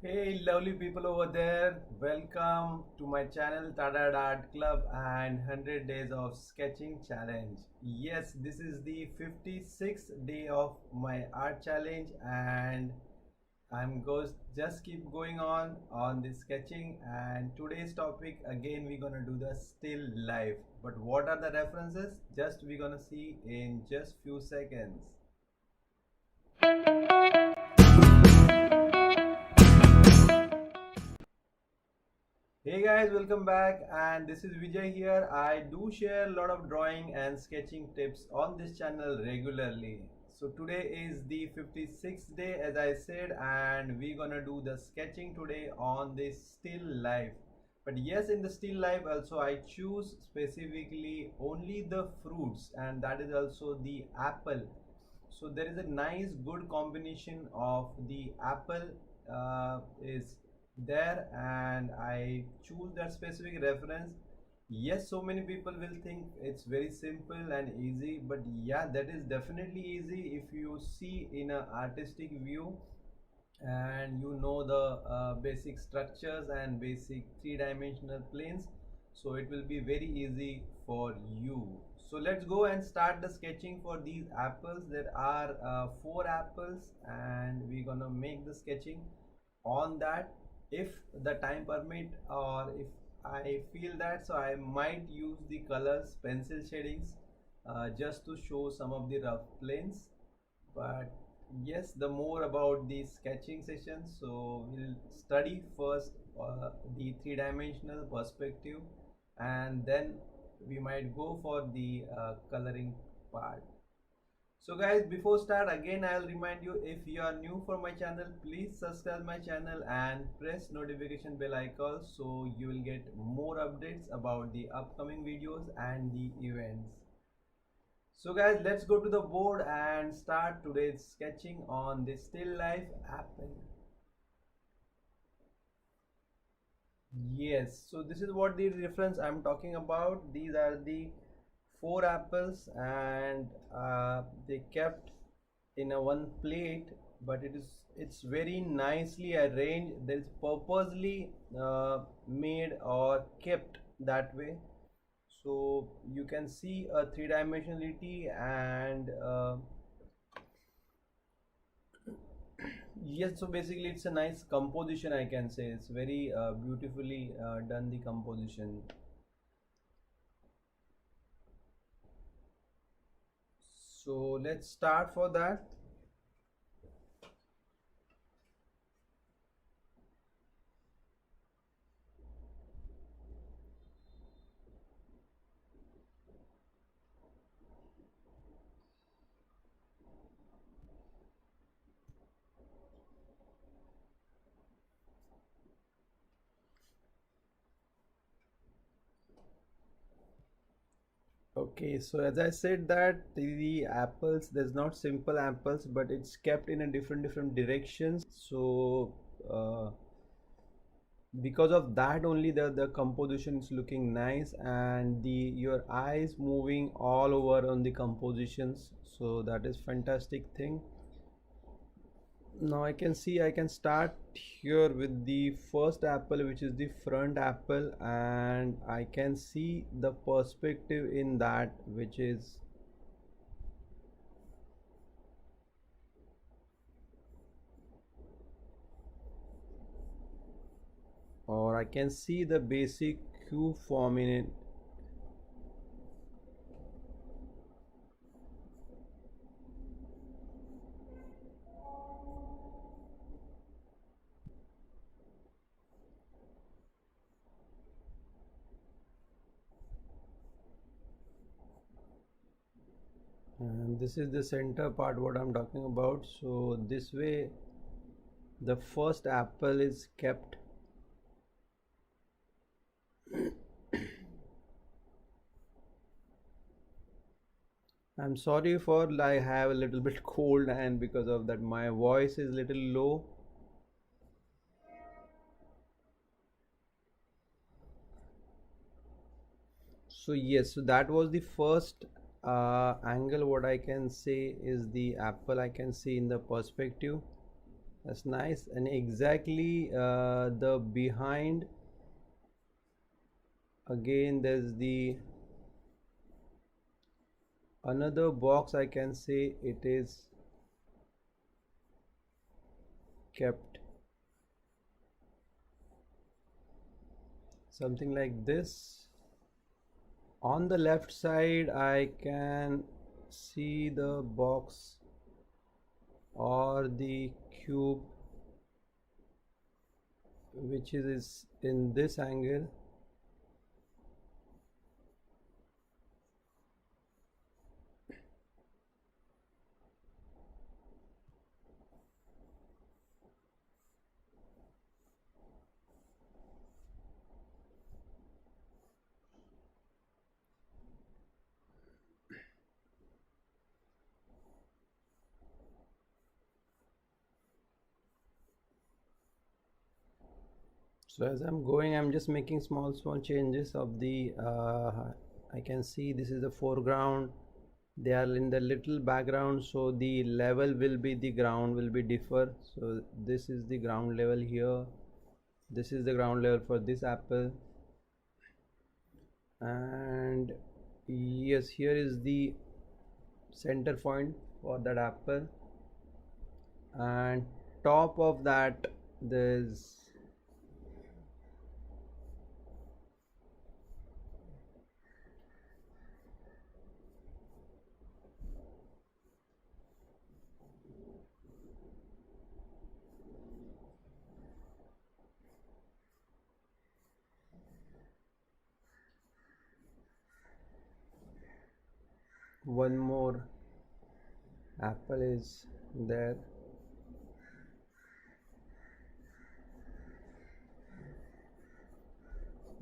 Hey, lovely people over there. Welcome to my channel Tadadadaartclub and 100 Days of Sketching Challenge. Yes, this is the 56th day of my art challenge, and I'm just keep going on the sketching. And today's topic again, we're gonna do the still life. But what are the references? Just we're gonna see in just few seconds. Hey guys, welcome back, and this is Vijay here. I do share a lot of drawing and sketching tips on this channel regularly. So today is the 56th day as I said, and we're gonna do the sketching today on this still life. But yes, in the still life also I choose specifically only the fruits, and that is also the apple. So there is a nice good combination of the apple is there, and I choose that specific reference. Yes, so many people will think it's very simple and easy, but yeah, that is definitely easy if you see in a artistic view and you know the basic structures and basic three-dimensional planes, so it will be very easy for you. So let's go and start the sketching for these apples. There are four apples, and we're gonna make the sketching on that if the time permit, or if I feel that, so I might use the colors pencil shadings just to show some of the rough planes. But yes, the more about the sketching session, so we'll study first the three-dimensional perspective, and then we might go for the coloring part. So guys, before start, again I'll remind you, if you are new for my channel, please subscribe my channel and press notification bell icon so you will get more updates about the upcoming videos and the events. So guys, let's go to the board and start today's sketching on the still life apple. Yes, so this is what the reference I'm talking about. These are the four apples, and they kept in a one plate, but it's very nicely arranged. There's purposely made or kept that way, so you can see a three-dimensionality. And yes, so basically it's a nice composition, I can say. It's very beautifully done, the composition. So let's start for that. Okay, so as I said that the apples, there's not simple apples, but it's kept in a different directions. So because of that only the composition is looking nice, and the your eyes moving all over on the compositions, so that is fantastic thing. Now I can see I can start here with the first apple, which is the front apple, and I can see the perspective in that, which is or I can see the basic Q form in it. And this is the center part what I'm talking about. So this way the first apple is kept. I'm sorry for I have a little bit cold, and because of that my voice is little low. So yes, so that was the first angle. What I can say is the apple I can see in the perspective, That's nice. And exactly the behind, again there's the another box, I can say it is kept something like this. On the left side I can see the box or the cube which is in this angle. So as I'm going, I'm just making small changes of the I can see this is the foreground, they are in the little background, so the level will be, the ground will be differ. So this is the ground level here, this is the ground level for this apple, and yes, here is the center point for that apple, and top of that there's one more apple is there.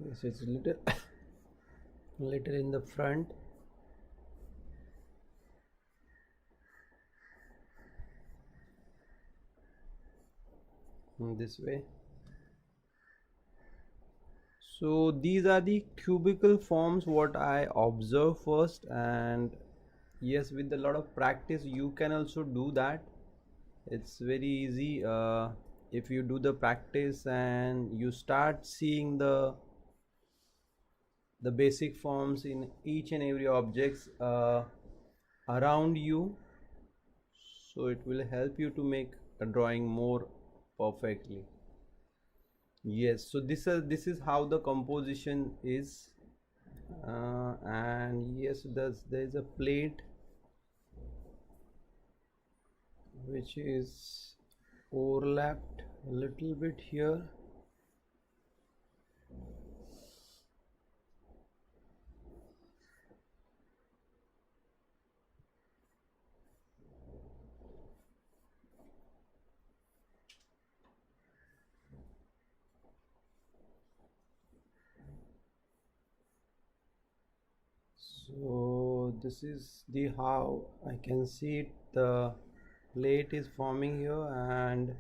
Yes, it's little little in the front. In this way. So these are the cubical forms what I observe first, and yes, with a lot of practice you can also do that. It's very easy if you do the practice and you start seeing the basic forms in each and every objects around you, so it will help you to make a drawing more perfectly. Yes, so this is how the composition is, and yes, there's a plate which is overlapped a little bit here. So this is the how I can see it, the plate is forming here, and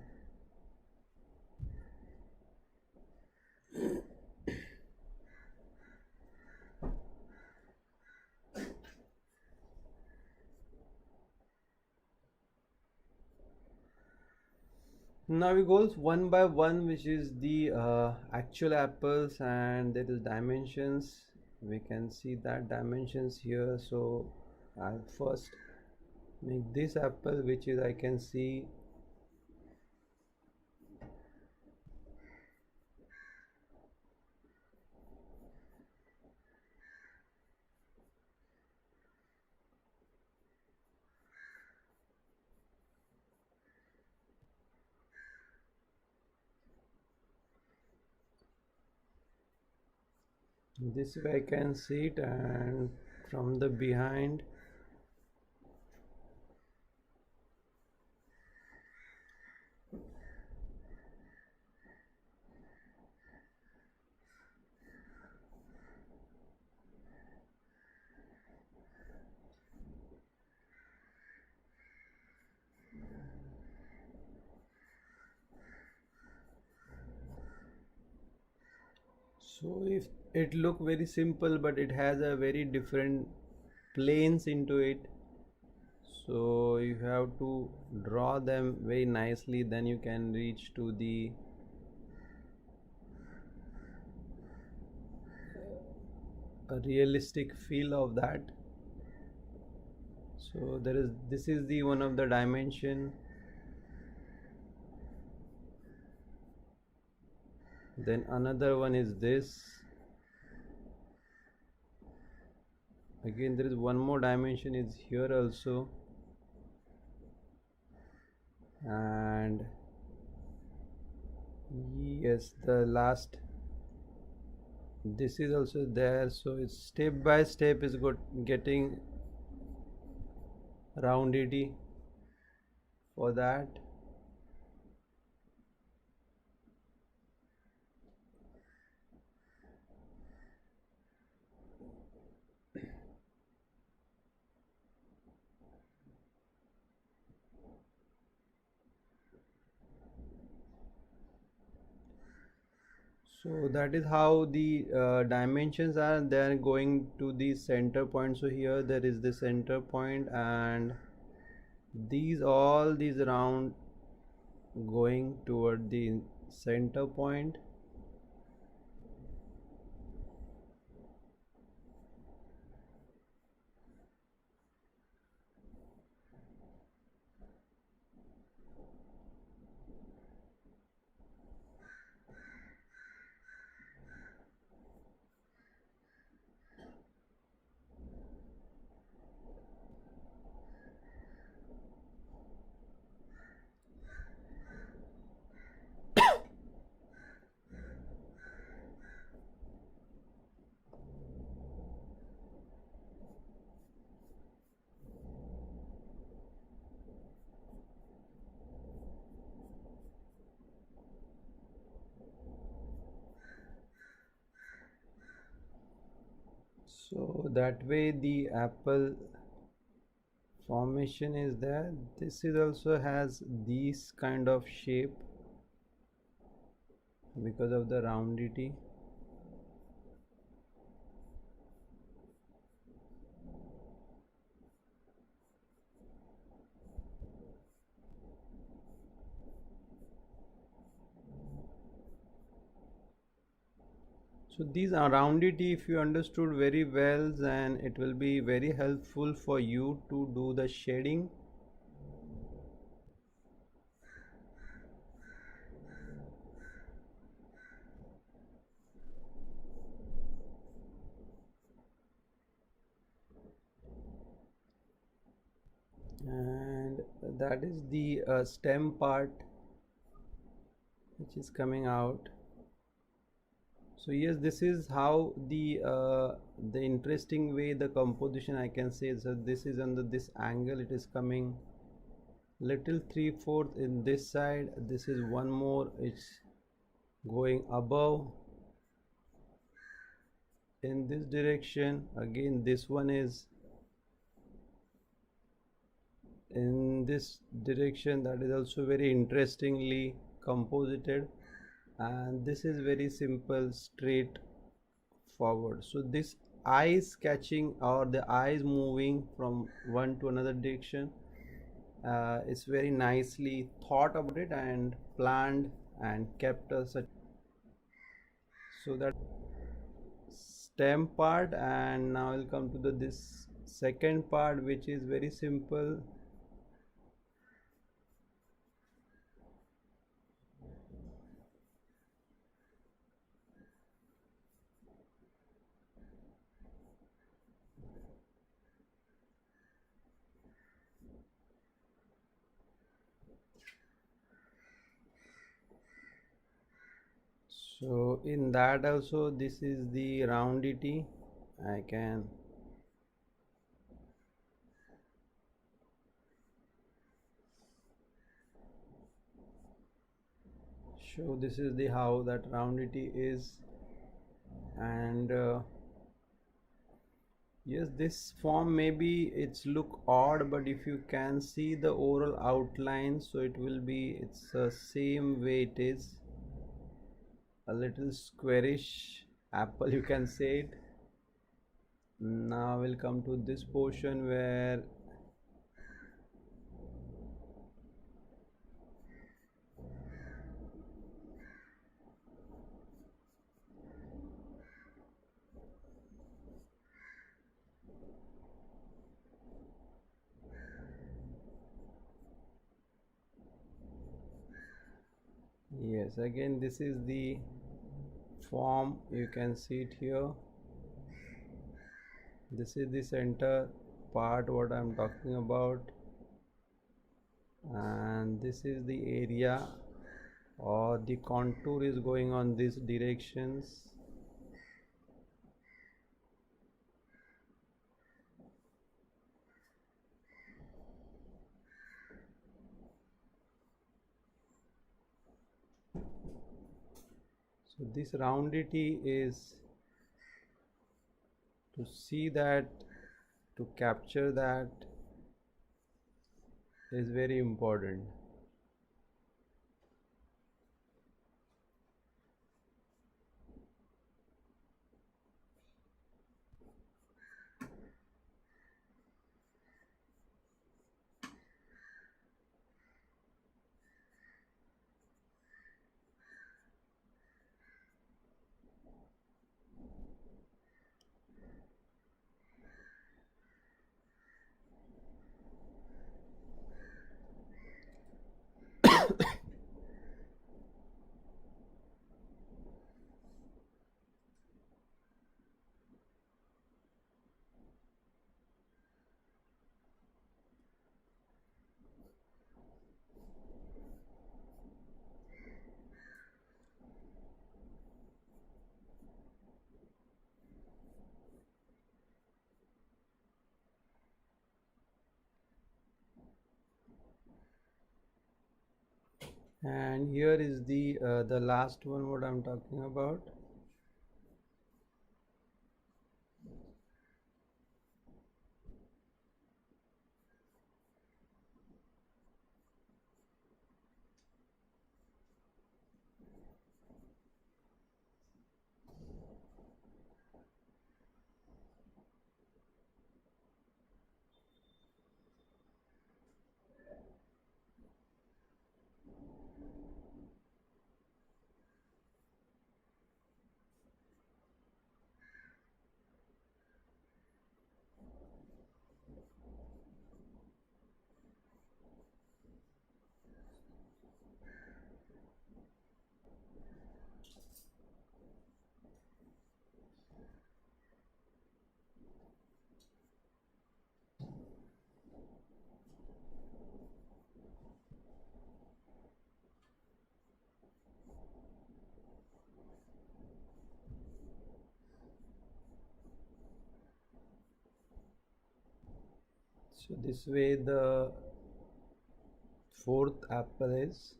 now we go one by one, which is the actual apples, and there is dimensions. We can see that dimensions here. So I'll first make this apple, which is I can see this way I can see it, and from the behind so if it look very simple, but it has a very different planes into it. So you have to draw them very nicely, then you can reach to the a realistic feel of that. So this is the one of the dimension. Then another one is this. Again there is one more dimension is here also, and yes, the last, this is also there. So it's step by step is getting roundity for that. So that is how the dimensions are. Then going to the center point. So here there is the center point, and all these round going toward the center point. So that way the apple formation is there. This is also has this kind of shape because of the roundity. So these are roundity, if you understood very well, then it will be very helpful for you to do the shading. And that is the stem part which is coming out. So yes, this is how the interesting way the composition I can say. So this is under this angle, it is coming little 3/4 in this side. This is one more, it's going above in this direction. Again this one is in this direction, that is also very interestingly composited, and this is very simple straight forward. So this eyes catching or the eyes moving from one to another direction is very nicely thought about it and planned and kept such. So that stem part, and now I'll come to this second part, which is very simple. So in that also, this is the roundity. I can show, this is the how that roundity is. And yes, this form maybe it's look odd, but if you can see the overall outline, so it will be, it's the same way it is, a little squarish apple you can say it. Now we'll come to this portion where Yes, again this is the form, you can see it here. This is the center part what I'm talking about, and this is the area, or the contour is going on these directions. So this roundity is to see that, to capture that is very important. And here is the last one what I'm talking about. So this way the fourth apple is,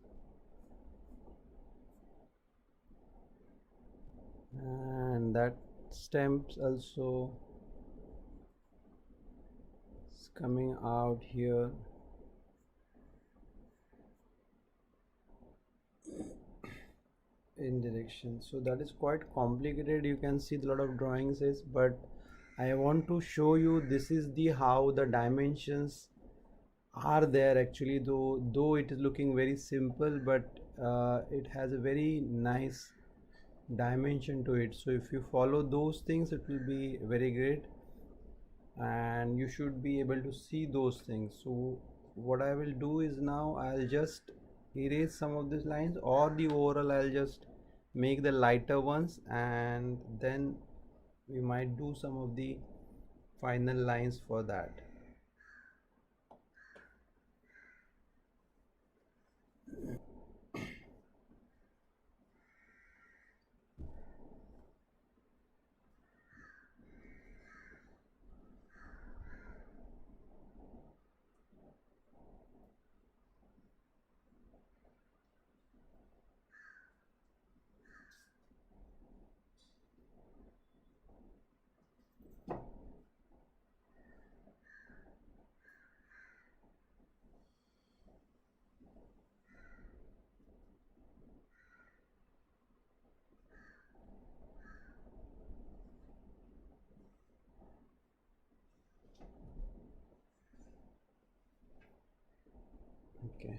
and that stems also is coming out here. In direction, so that is quite complicated, you can see a lot of drawings is, but I want to show you this is the how the dimensions are there actually, though it is looking very simple, but it has a very nice dimension to it. So if you follow those things it will be very great, and you should be able to see those things. So what I will do is now I'll just erase some of these lines, or the overall I'll just make the lighter ones, and then we might do some of the final lines for that. Okay.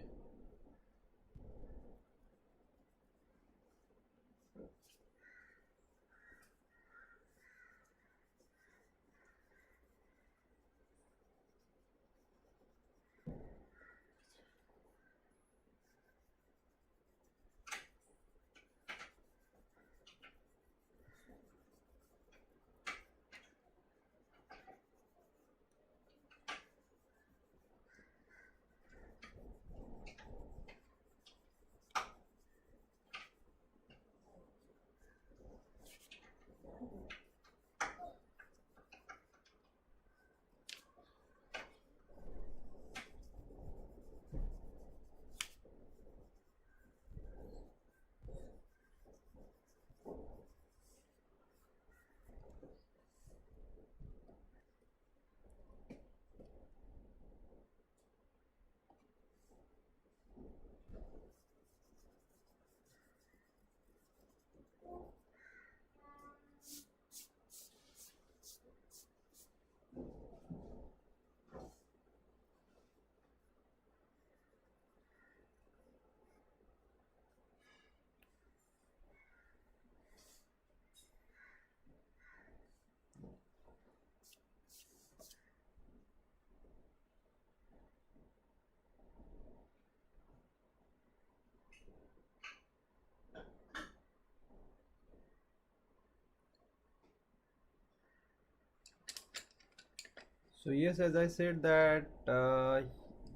So yes, as I said that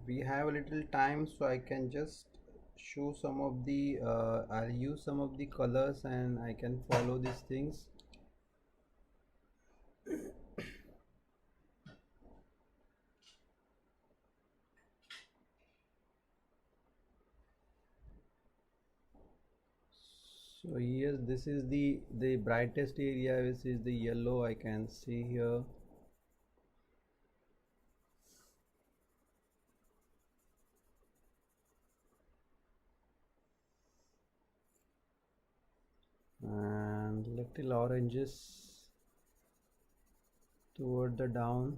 we have a little time, so I can just show some of the I'll use some of the colors and I can follow these things. So yes, this is the brightest area, which is the yellow. I can see here. And little oranges toward the down.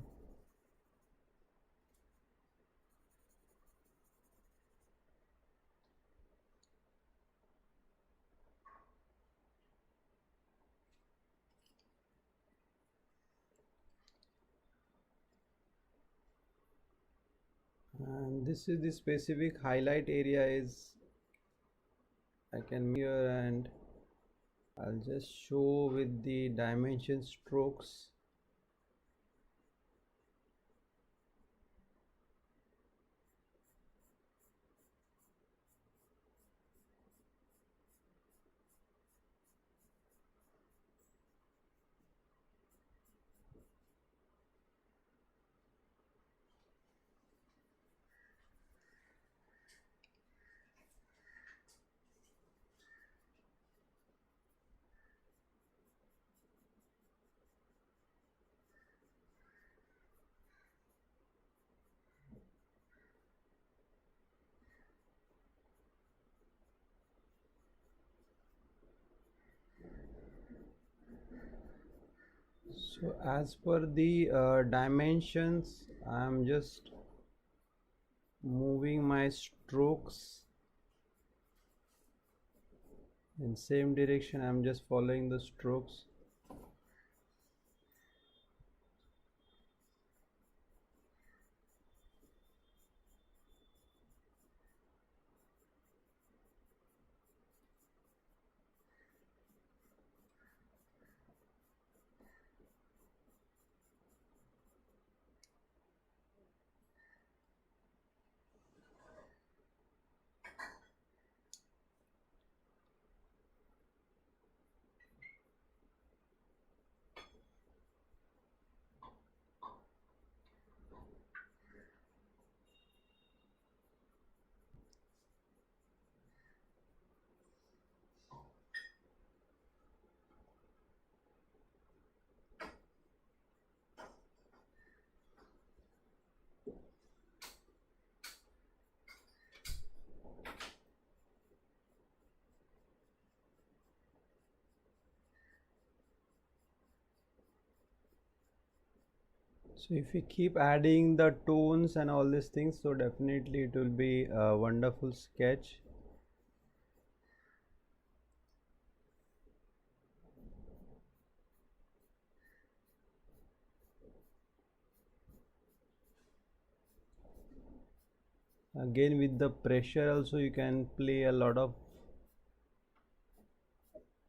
And this is the specific highlight area is I can here, and I'll just show with the dimension strokes. So as per the dimensions, I'm just moving my strokes in same direction. I'm just following the strokes. So if we keep adding the tones and all these things, so definitely it will be a wonderful sketch. Again, with the pressure also you can play a lot of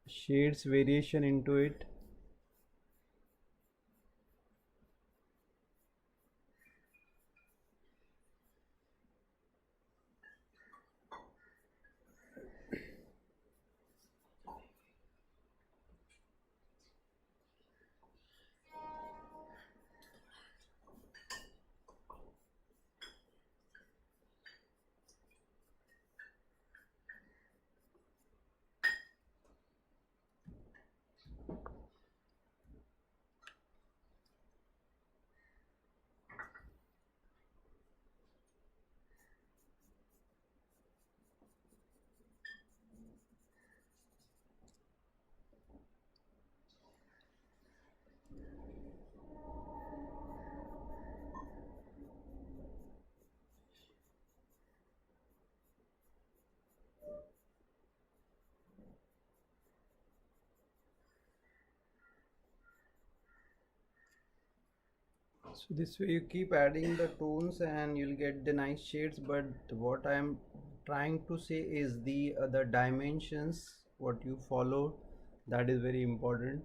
shades variation into it. So this way you keep adding the tones and you'll get the nice shades. But what I'm trying to say is the other dimensions, what you follow, that is very important.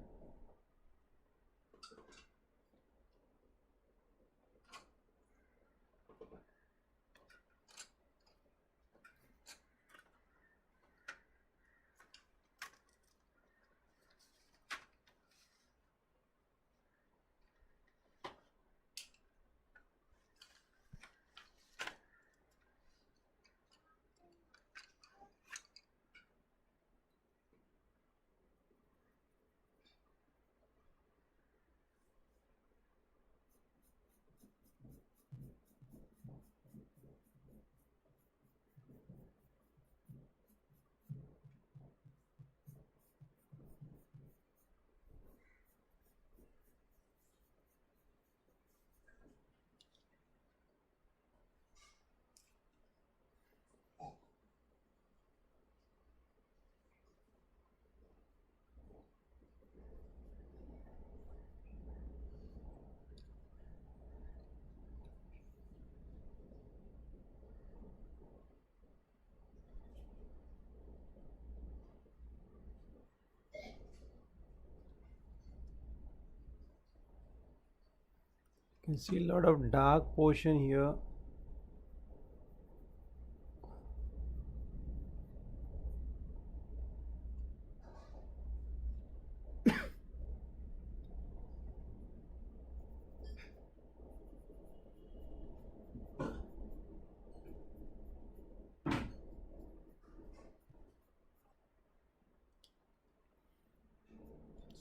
You see a lot of dark portion here.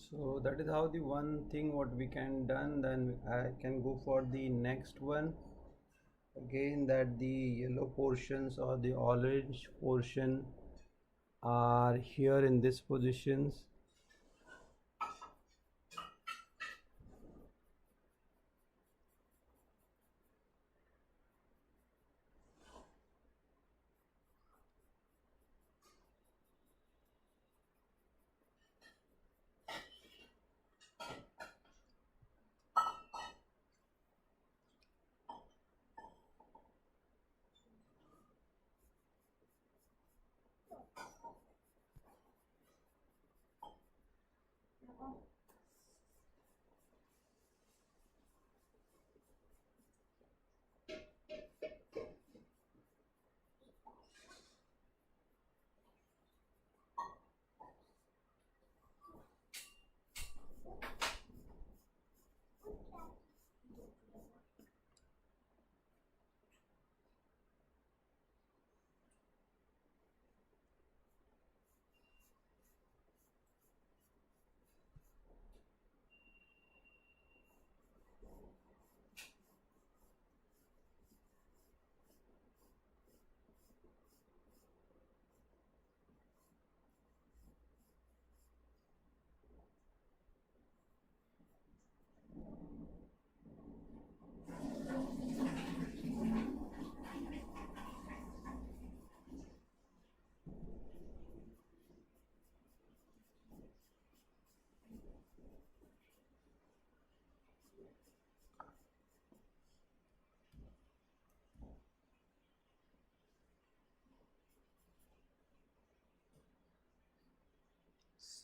So that is how the one thing what we can done. Then I can go for the next one. Again, that the yellow portions or the orange portion are here in this positions.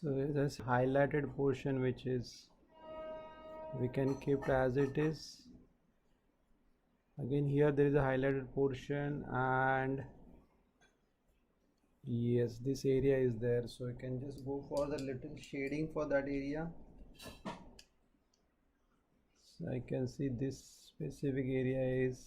So this highlighted portion which is we can keep as it is. Again here there is a highlighted portion, and yes, this area is there, so you can just go for the little shading for that area. So I can see this specific area is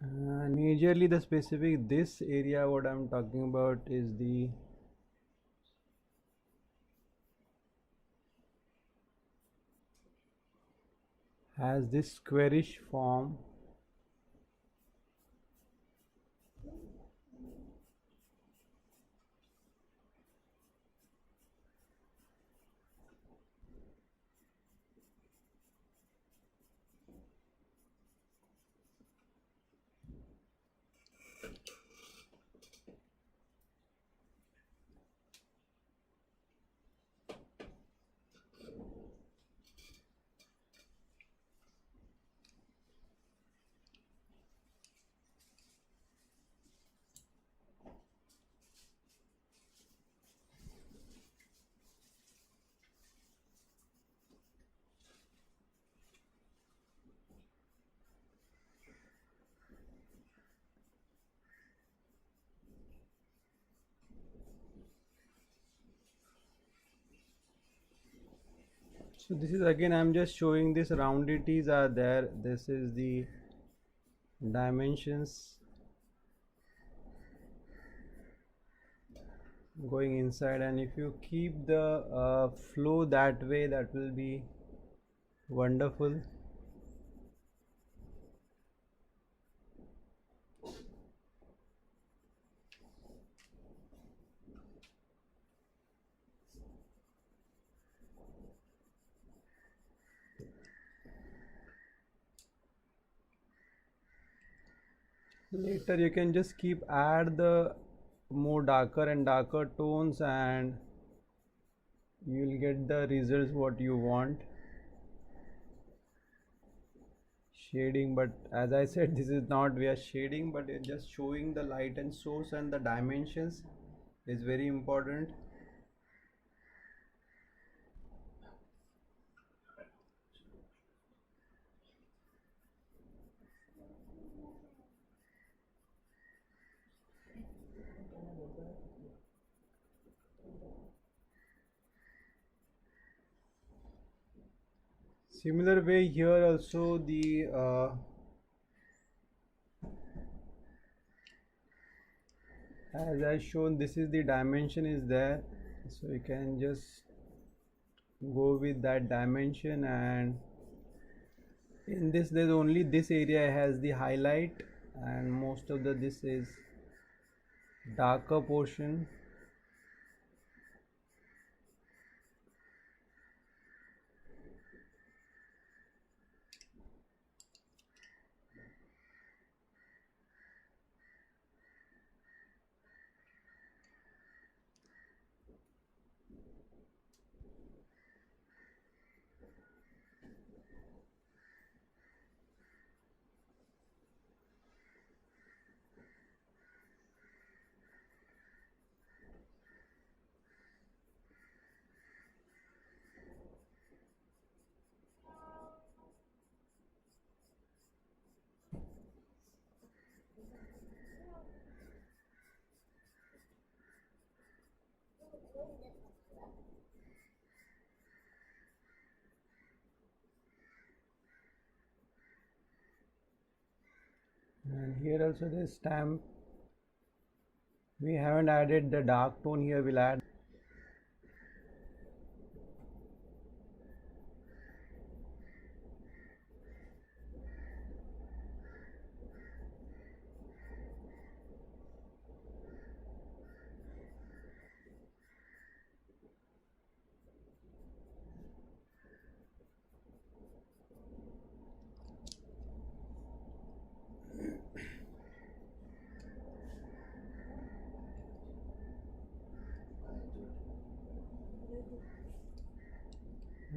and majorly the specific this area what I'm talking about is the has this squarish form. So this is again I'm just showing this roundities are there. This is the dimensions going inside, and if you keep the flow that way, that will be wonderful. Later you can just keep add the more darker and darker tones, and you'll get the results what you want. Shading, but as I said, this is not we are shading, but it's just showing the light and source, and the dimensions is very important. Similar way here also, the as I shown, this is the dimension is there, so you can just go with that dimension. And in this there's only this area has the highlight, and most of the this is darker portion. And here also this stamp, we haven't added the dark tone here, we'll add.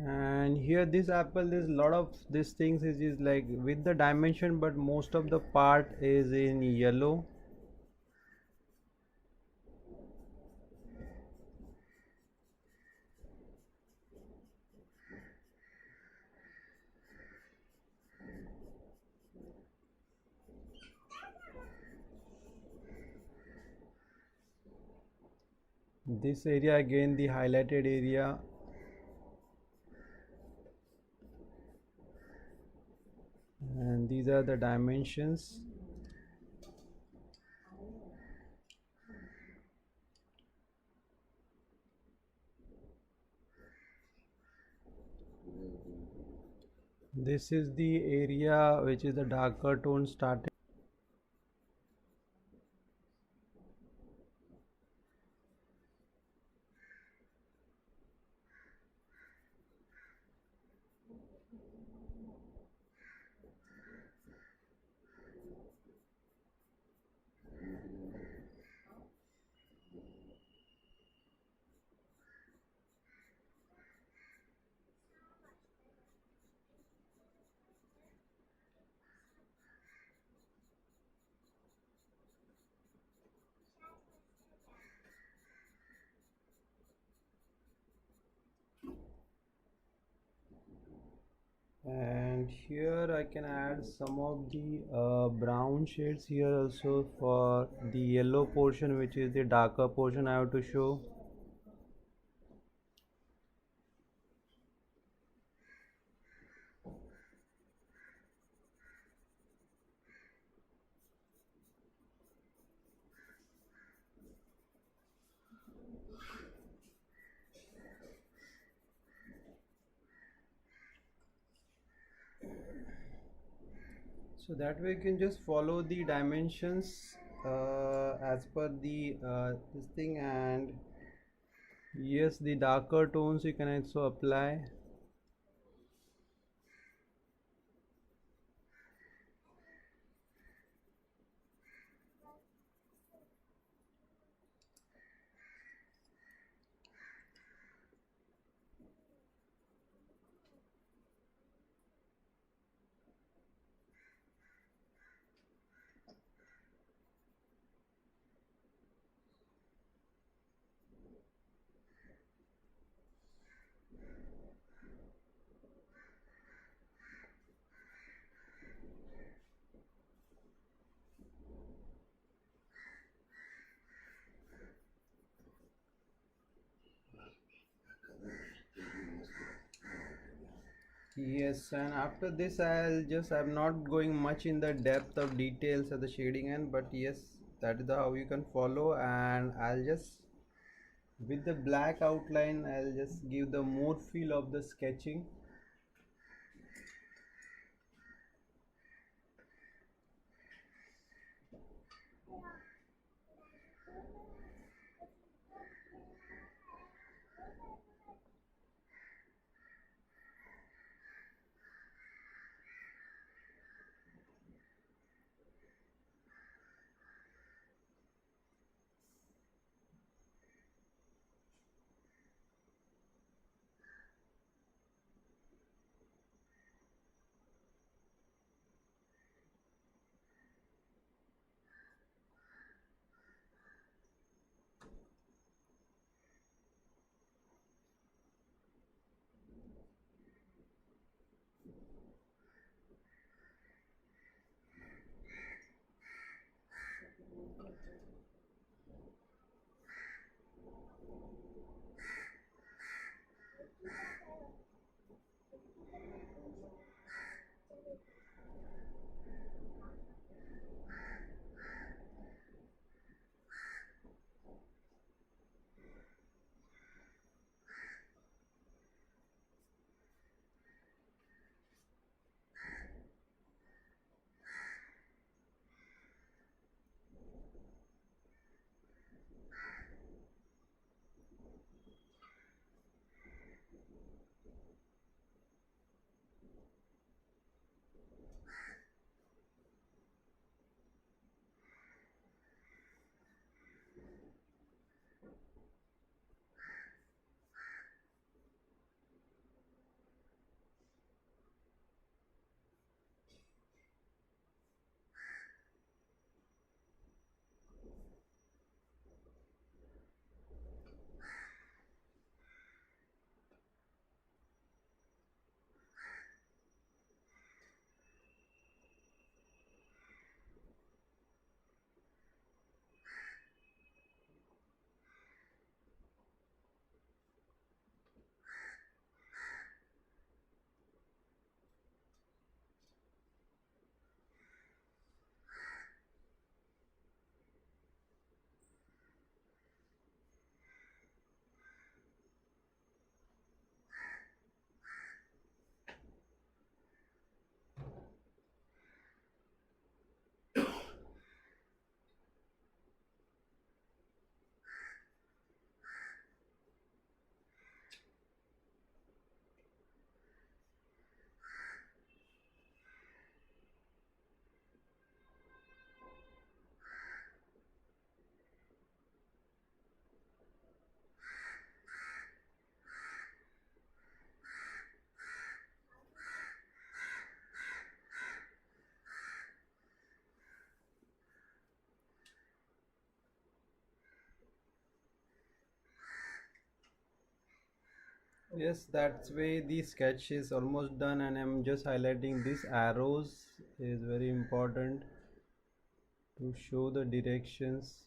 And here this apple, there's a lot of these things is like with the dimension, but most of the part is in yellow. This area again the highlighted area, and these are the dimensions. This is the area which is the darker tone starting. And here I can add some of the brown shades here also for the yellow portion, which is the darker portion I have to show. So that way you can just follow the dimensions as per the this thing. And yes, the darker tones you can also apply. Yes, and after this I'm not going much in the depth of details of the shading end, but yes, that is the how you can follow. And I'll just with the black outline I'll just give the more feel of the sketching. Yes, that's way the sketch is almost done, and I'm just highlighting these arrows is very important to show the directions.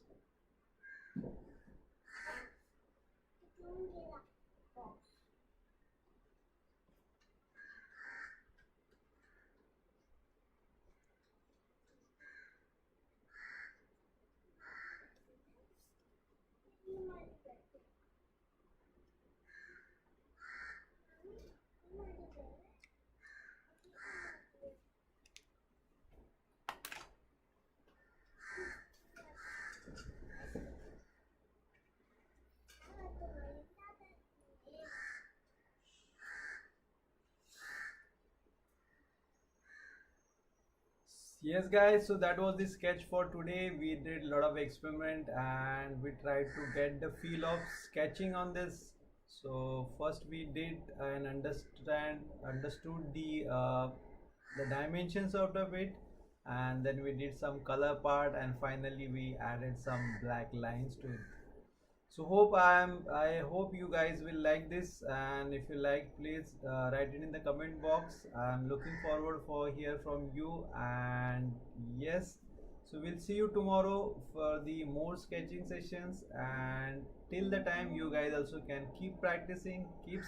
Yes, guys, so that was the sketch for today. We did a lot of experiment and we tried to get the feel of sketching on this. So first we did and understood the dimensions out of it, and then we did some color part, and finally we added some black lines to it. So I hope you guys will like this, and if you like, please write it in the comment box. I'm looking forward for hear from you. And yes, so we'll see you tomorrow for the more sketching sessions, and till the time you guys also can keep practicing, keep